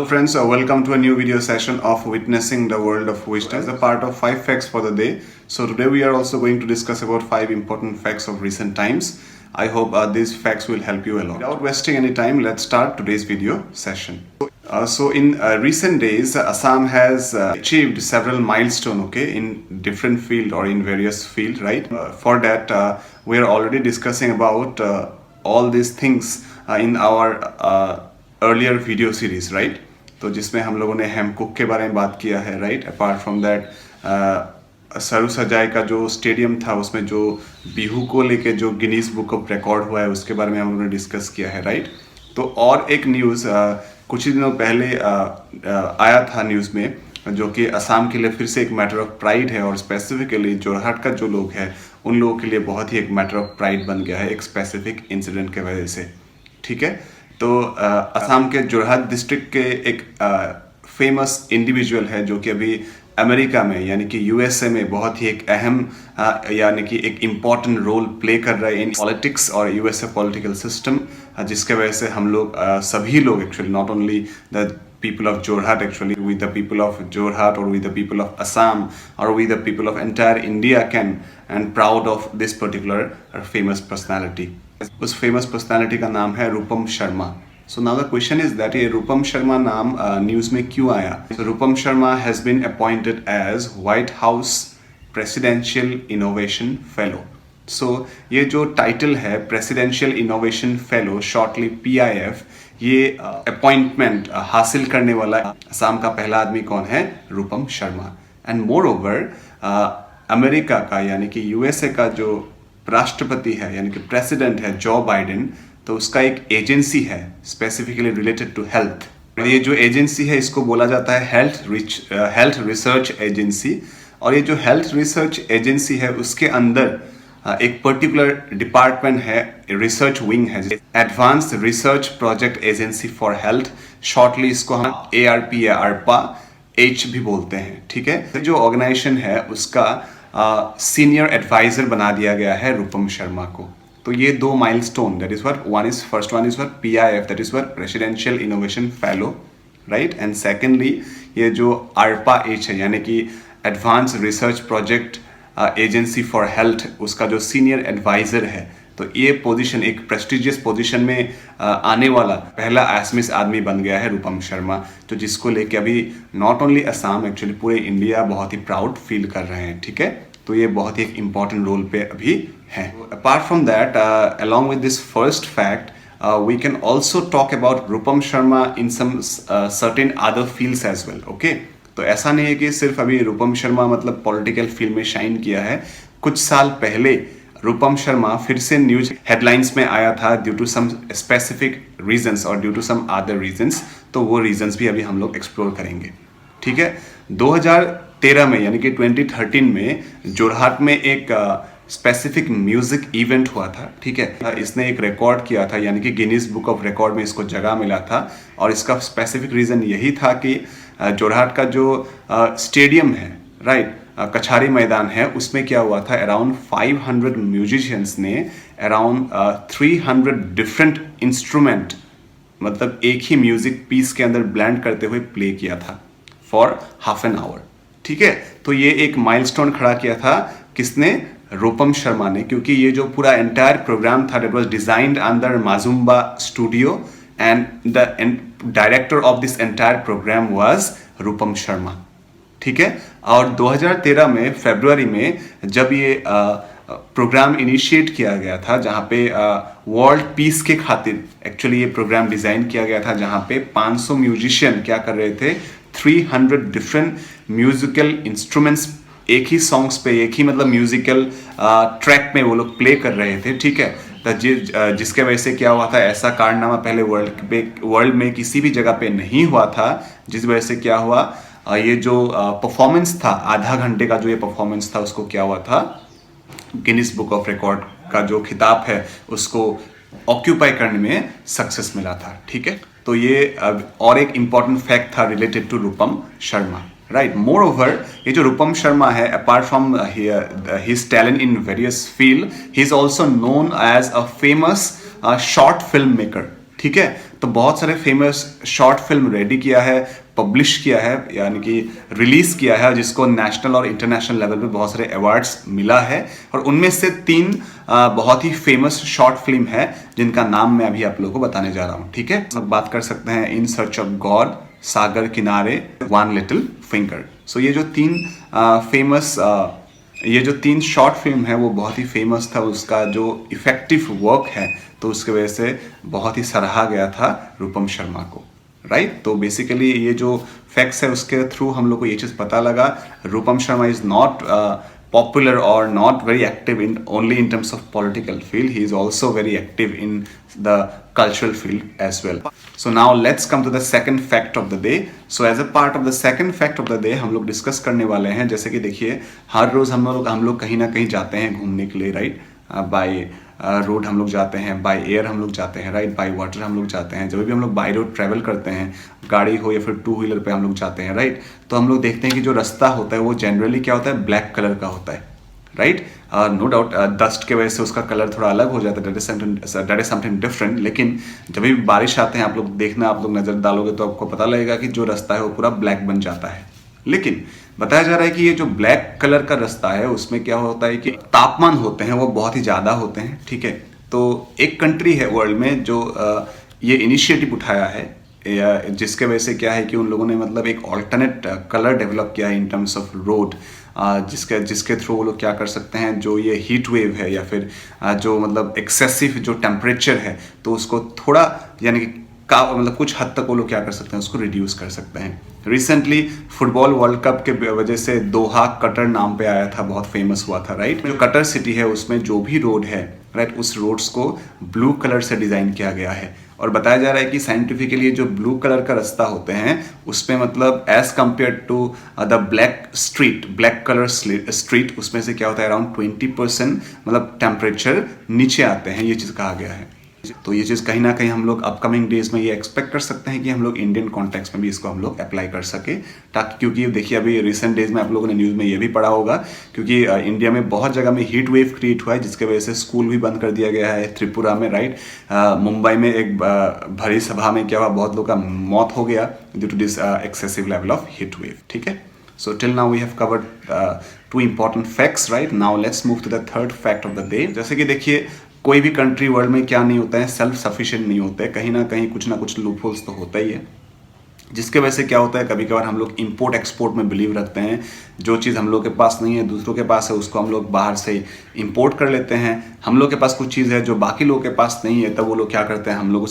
Hello friends, welcome to a new video session of Witnessing the World of Wisdom as a part of 5 facts for the day. So today we are also going to discuss about 5 important facts of recent times. I hope these facts will help you a lot. Without wasting any time, let's start today's video session. So in recent days, Assam has achieved several milestones, okay, in different field or in various field, right? For that, we are already discussing about all these things in our earlier video series, right? तो जिसमें हम लोगों ने हेमकुक के बारे में बात किया है, राइट? अपार्ट फ्रॉम दैट सरू सजाई का जो स्टेडियम था उसमें जो बिहू को लेके जो गिनीज बुक ऑफ रिकॉर्ड हुआ है उसके बारे में हम लोगों ने डिस्कस किया है, राइट? तो और एक न्यूज़ कुछ ही दिनों पहले आया था न्यूज़ में, जो कि असम के लिए फिर से एक मैटर ऑफ प्राइड है और स्पेसिफिकली जोरहाट का जो लोग हैं उन लोगों के लिए बहुत ही एक मैटर ऑफ प्राइड बन गया है एक स्पेसिफिक इंसिडेंट के वजह से, ठीक है? तो असम के जोरहाट डिस्ट्रिक्ट के एक फेमस इंडिविजुअल है जो कि अभी अमेरिका में यानी कि यूएसए में बहुत ही एक अहम यानी कि एक इम्पॉर्टेंट रोल प्ले कर रहा है इन पॉलिटिक्स और यूएसए पॉलिटिकल सिस्टम, जिसके वजह से हम लोग सभी लोग actually not only the people of Jorhat, actually with the people of Jorhat or with the people of Assam or with the people of entire India can and proud of this particular famous personality. उस famous personality का नाम है Rupam Sharma. So now the question is that ये रूपम शर्मा नाम news में क्यों आया? So Rupam Sharma has been appointed as White House Presidential Innovation Fellow. So ये जो टाइटल है presidential innovation fellow, shortly PIF, ये अपॉइंटमेंट हासिल करने वाला असम का पहला आदमी कौन है? Rupam Sharma. And moreover America का यानी कि यूएसए का जो राष्ट्रपति है यानी कि प्रेसिडेंट है जो बाइडेन, तो उसका एक एजेंसी है स्पेसिफिकली रिलेटेड टू हेल्थ. ये जो एजेंसी है इसको बोला जाता है हेल्थ रिसर्च एजेंसी. और ये जो हेल्थ रिसर्च एजेंसी है उसके अंदर एक पर्टिकुलर डिपार्टमेंट है, रिसर्च विंग है, advance research project agency for health, shortly इसको हम ARP या ARPA H भी बोलते हैं, ठीक है? जो ऑर्गेनाइजेशन है उसका सीनियर एडवाइजर बना दिया गया है रूपम शर्मा को. तो ये दो milestone, that is what first one is what PIF, that is what presidential innovation fellow, right? And secondly ये जो ARPA H है यानी कि advance research project agency for health, उसका जो सीनियर एडवाइजर है. तो ये पोजीशन एक प्रेस्टिजियस पोजीशन में आने वाला पहला एसमिस आदमी बन गया है रूपम शर्मा, तो जिसको लेके अभी नॉट ओनली असम एक्चुअली पूरे इंडिया बहुत ही प्राउड फील कर रहे हैं, ठीक है? तो ये बहुत ही एक इम्पॉर्टेंट रोल पे अभी है. Apart from that, along with this first fact, we can also talk about Rupam Sharma in some certain other fields as well, okay? तो ऐसा नहीं है कि सिर्फ अभी रूपम शर्मा मतलब पॉलिटिकल फील्ड में शाइन किया है. कुछ साल पहले रूपम शर्मा फिर से न्यूज हेडलाइंस में आया था due to some specific reasons और due to some other reasons. तो वो रीजंस भी अभी हम लोग एक्सप्लोर करेंगे, ठीक है? 2013 में यानी कि 2013 में जोरहाट में एक स्पेसिफिक म्यूजिक इवेंट हुआ था, ठीक है? इसने एक रिकॉर्ड किया था यानी कि गिनीज बुक ऑफ रिकॉर्ड में इसको जगह मिला था. और इसका स्पेसिफिक रीज़न यही था कि जोरहाट का जो स्टेडियम है, राइट, कछारी मैदान है, उसमें क्या हुआ था, अराउंड 500 म्यूजिशियंस ने अराउंड 300 डिफरेंट इंस्ट्रूमेंट मतलब एक ही म्यूजिक पीस के अंदर ब्लेंड करते हुए प्ले किया था फॉर हाफ एन आवर, ठीक है? तो ये एक माइलस्टोन खड़ा किया था किसने? रूपम शर्मा ने, क्योंकि ये जो पूरा एंटायर प्रोग्राम था दैट वाज डिजाइन्ड अंडर माजुम्बा studio and the director of this entire program was Rupam Sharma, ठीक है? और 2013 में फरवरी में जब ये प्रोग्राम इनिशिएट किया गया था, जहाँ पे वर्ल्ड पीस के खातिर एक्चुअली ये प्रोग्राम डिजाइन किया गया था, जहाँ पे 500 म्यूजिशियन क्या कर रहे थे, 300 डिफरेंट म्यूजिकल इंस्ट्रूमेंट्स एक ही सॉन्ग्स पे, एक ही मतलब म्यूजिकल ट्रैक में वो लोग प्ले कर रहे थे, ठीक है? जिसके वजह से क्या हुआ था, ऐसा कारनामा पहले वर्ल्ड में किसी भी जगह पे नहीं हुआ था, जिस वजह से क्या हुआ, ये जो परफॉर्मेंस था आधा घंटे का, जो ये परफॉर्मेंस था उसको क्या हुआ था, गिनीज बुक ऑफ रिकॉर्ड का जो खिताब है उसको ऑक्यूपाई करने में सक्सेस मिला था, ठीक है? तो ये और एक इम्पॉर्टेंट फैक्ट था related to Rupam Sharma, right? Moreover ये जो रूपम शर्मा है, apart from his talent in various field, he is also known as a famous short film maker, ठीक है? तो बहुत सारे फेमस शॉर्ट फिल्म रेडी किया है, पब्लिश किया है, यानी कि रिलीज किया है, जिसको नेशनल और इंटरनेशनल लेवल पे बहुत सारे अवार्ड्स मिला है। और उनमें से 3 बहुत ही फेमस शॉर्ट फिल्म है जिनका नाम मैं अभी आप लोगों को बताने जा रहा हूँ। ठीक है, अब बात कर सकते हैं इन सर्च ऑफ गॉड, सागर किनारे, वन लिटिल फिंगर। सो ये जो 3 शॉर्ट फिल्म है वो बहुत ही फेमस था। उसका जो इफेक्टिव वर्क है तो उसके वजह से बहुत ही सराहा गया था रूपम शर्मा को, राइट। तो बेसिकली ये जो फैक्ट्स है उसके थ्रू हम लोग को ये चीज़ पता लगा, Rupam Sharma is not popular or not very active in only in terms of political field. He is also very active in the cultural field as well. So now let's come to the second fact of the day. So as a part of the second fact of the day हम लोग discuss करने वाले हैं, जैसे कि देखिए हर रोज़ हम लोग कहीं ना कहीं जाते हैं घूमने के लिए, राइट। बाय रोड हम लोग जाते हैं, बाय एयर हम लोग जाते हैं, राइट, बाय वाटर हम लोग जाते हैं। जब भी हम लोग बाय रोड ट्रैवल करते हैं, गाड़ी हो या फिर 2 व्हीलर पे हम लोग जाते हैं, राइट, तो हम लोग देखते हैं कि जो रास्ता होता है वो जनरली क्या होता है, ब्लैक कलर का होता है, राइट। नो डाउट डस्ट के वजह से उसका कलर थोड़ा अलग हो जाता है, दैट इज समथिंग डिफरेंट। लेकिन जब भी बारिश आते हैं, आप लोग देखना, आप लोग नज़र डालोगे तो आपको पता लगेगा कि जो रास्ता है वो पूरा ब्लैक बन जाता है। लेकिन बताया जा रहा है कि ये जो ब्लैक कलर का रास्ता है उसमें क्या होता है कि तापमान होते हैं वो बहुत ही ज़्यादा होते हैं, ठीक है। तो एक कंट्री है वर्ल्ड में जो ये इनिशिएटिव उठाया है, जिसके वजह से क्या है कि उन लोगों ने मतलब एक ऑल्टरनेट कलर डेवलप किया है इन टर्म्स ऑफ रोड, जिसके थ्रू वो लोग क्या कर सकते हैं, जो ये हीट वेव है या फिर जो मतलब एक्सेसिव जो टेम्परेचर है तो उसको थोड़ा यानी कि मतलब कुछ हद तक वो लोग क्या कर सकते हैं, उसको रिड्यूस कर सकते हैं। रिसेंटली फुटबॉल वर्ल्ड कप के वजह से दोहा कटर नाम पे आया था, बहुत फेमस हुआ था, राइट। जो कटर सिटी है उसमें जो भी रोड है, राइट, उस रोड्स को ब्लू कलर से डिज़ाइन किया गया है। और बताया जा रहा है कि साइंटिफिकली जो ब्लू कलर का रास्ता होते हैं उसमें मतलब as compare to the black colour street, उसमें से क्या होता है अराउंड 20% मतलब टेम्परेचर नीचे आते हैं, ये चीज़ कहा गया है। तो ये चीज़ कहीं ना कहीं हम लोग अपकमिंग डेज में ये एक्सपेक्ट कर सकते हैं कि हम लोग इंडियन कॉन्टेक्स्ट में भी इसको हम लोग अप्लाई कर सके, ताकि क्योंकि देखिए अभी रिसेंट डेज में आप लोगों ने न्यूज़ में ये भी पढ़ा होगा, क्योंकि इंडिया में बहुत जगह में हीट वेव क्रिएट हुआ है, जिसके वजह से स्कूल भी बंद कर दिया गया है त्रिपुरा में, राइट। मुंबई में एक भरी सभा में क्या हुआ, बहुत लोगों का मौत हो गया due to this excessive level of heat wave, ठीक है। So till now we have covered 2 important facts, right? Now let's move to the third fact of the day. जैसे कि देखिए कोई भी कंट्री वर्ल्ड में क्या नहीं होता है, सेल्फ सफिशिएंट नहीं होता है, कहीं ना कहीं कुछ ना कुछ लूपहोल्स तो होता ही है, जिसके वजह से क्या होता है कभी कभार हम लोग इंपोर्ट एक्सपोर्ट में बिलीव रखते हैं। जो चीज़ हम लोग के पास नहीं है दूसरों के पास है, उसको हम लोग बाहर से इंपोर्ट कर लेते हैं। हम लोग के पास कुछ चीज़ है जो बाकी लोगों के पास नहीं है, तब वो लोग क्या करते हैं, हम लोग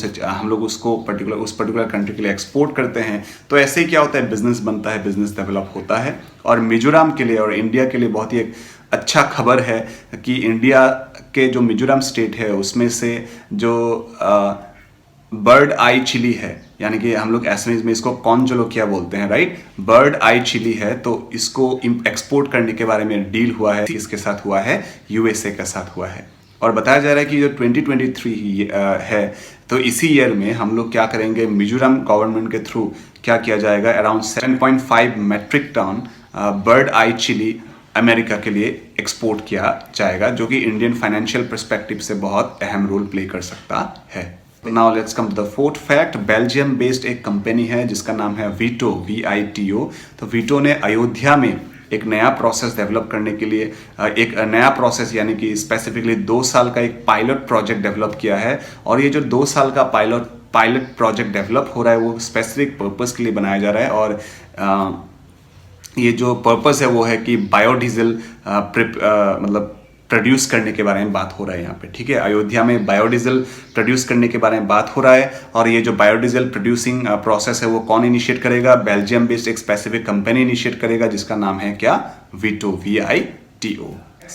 उसको उस पर्टिकुलर कंट्री के लिए एक्सपोर्ट करते हैं। तो ऐसे ही क्या होता है, बिजनेस बनता है, बिजनेस डेवलप होता है। और मिजोरम के लिए और इंडिया के लिए बहुत ही एक अच्छा खबर है कि इंडिया के जो मिजोरम स्टेट है उसमें से जो बर्ड आई चिली है, यानी कि हम लोग एसएमएस में इसको कॉन्जोलोकिया बोलते हैं, राइट, बर्ड आई चिली है, तो इसको एक्सपोर्ट करने के बारे में डील हुआ है, इसके साथ हुआ है, यूएसए के साथ हुआ है। और बताया जा रहा है कि जो 2023 है तो इसी ईयर में हम लोग क्या करेंगे, मिजोरम गवर्नमेंट के थ्रू क्या किया जाएगा, अराउंड 7.5 मेट्रिक टन बर्ड आई चिली अमेरिका के लिए एक्सपोर्ट किया जाएगा, जो कि इंडियन फाइनेंशियल पर्सपेक्टिव से बहुत अहम रोल प्ले कर सकता है। Now let's come to the fourth fact. Belgium based एक कंपनी है जिसका नाम है वीटो, VITO। तो वीटो ने अयोध्या में एक नया प्रोसेस डेवलप करने के लिए एक नया प्रोसेस यानी कि स्पेसिफिकली 2 साल का एक पायलट प्रोजेक्ट डेवलप किया है। और ये जो 2 साल का पायलट प्रोजेक्ट डेवलप हो रहा है वो स्पेसिफिक पर्पस के लिए बनाया जा रहा है। और ये जो पर्पस है वो है कि बायोडीजल मतलब प्रोड्यूस करने के बारे में बात हो रहा है यहाँ पे, ठीक है। अयोध्या में बायोडीजल प्रोड्यूस करने के बारे में बात हो रहा है। और ये जो बायोडीजल प्रोड्यूसिंग प्रोसेस है वो कौन इनिशिएट करेगा, बेल्जियम बेस्ड एक स्पेसिफिक कंपनी इनिशिएट करेगा जिसका नाम है क्या, Vito, VITO।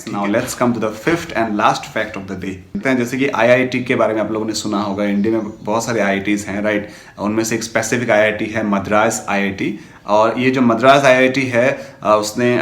Now let's come to the fifth and last fact of the day. जैसे कि IIT के बारे में आप लोगों ने सुना होगा, इंडिया में बहुत सारे IITs हैं, राइट। उनमें से एक स्पेसिफिक IIT है मद्रास IIT। और ये जो मद्रास IIT है उसने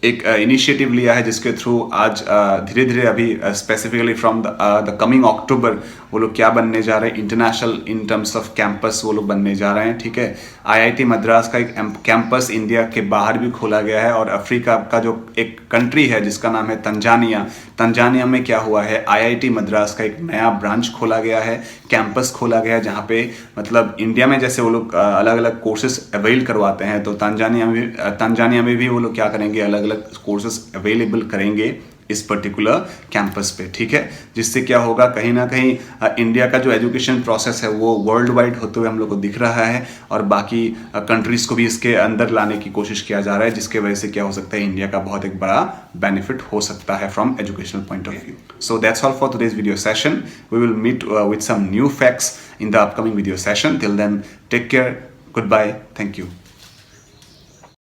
एक इनिशिएटिव लिया है जिसके थ्रू आज धीरे धीरे अभी स्पेसिफिकली फ्रॉम द कमिंग अक्टूबर वो लोग क्या बनने जा रहे हैं, international in terms off campus वो लोग बनने जा रहे हैं, ठीक है। IIT मद्रास का एक कैंपस इंडिया के बाहर भी खोला गया है, और अफ्रीका का जो एक कंट्री है जिसका नाम है तंजानिया में क्या हुआ है, IIT मद्रास का एक नया ब्रांच खोला गया है, कैंपस खोला गया है, जहाँ पे मतलब इंडिया में जैसे वो लोग अलग अलग कोर्सेज अवेल करवाते हैं, तो तंजानिया में भी वो लोग क्या करेंगे, अलग अलग कोर्सेज अवेलेबल करेंगे इस पर्टिकुलर कैंपस पे, ठीक है। जिससे क्या होगा, कहीं ना कहीं इंडिया का जो एजुकेशन प्रोसेस है वो वर्ल्ड वाइड होते हुए हम लोग को दिख रहा है, और बाकी कंट्रीज को भी इसके अंदर लाने की कोशिश किया जा रहा है, जिसके वजह से क्या हो सकता है, इंडिया का बहुत एक बड़ा बेनिफिट हो सकता है from educational point of view. So that's all for today's video session. We will meet with some new facts in the upcoming video session. Till then, take care. Goodbye. Thank you.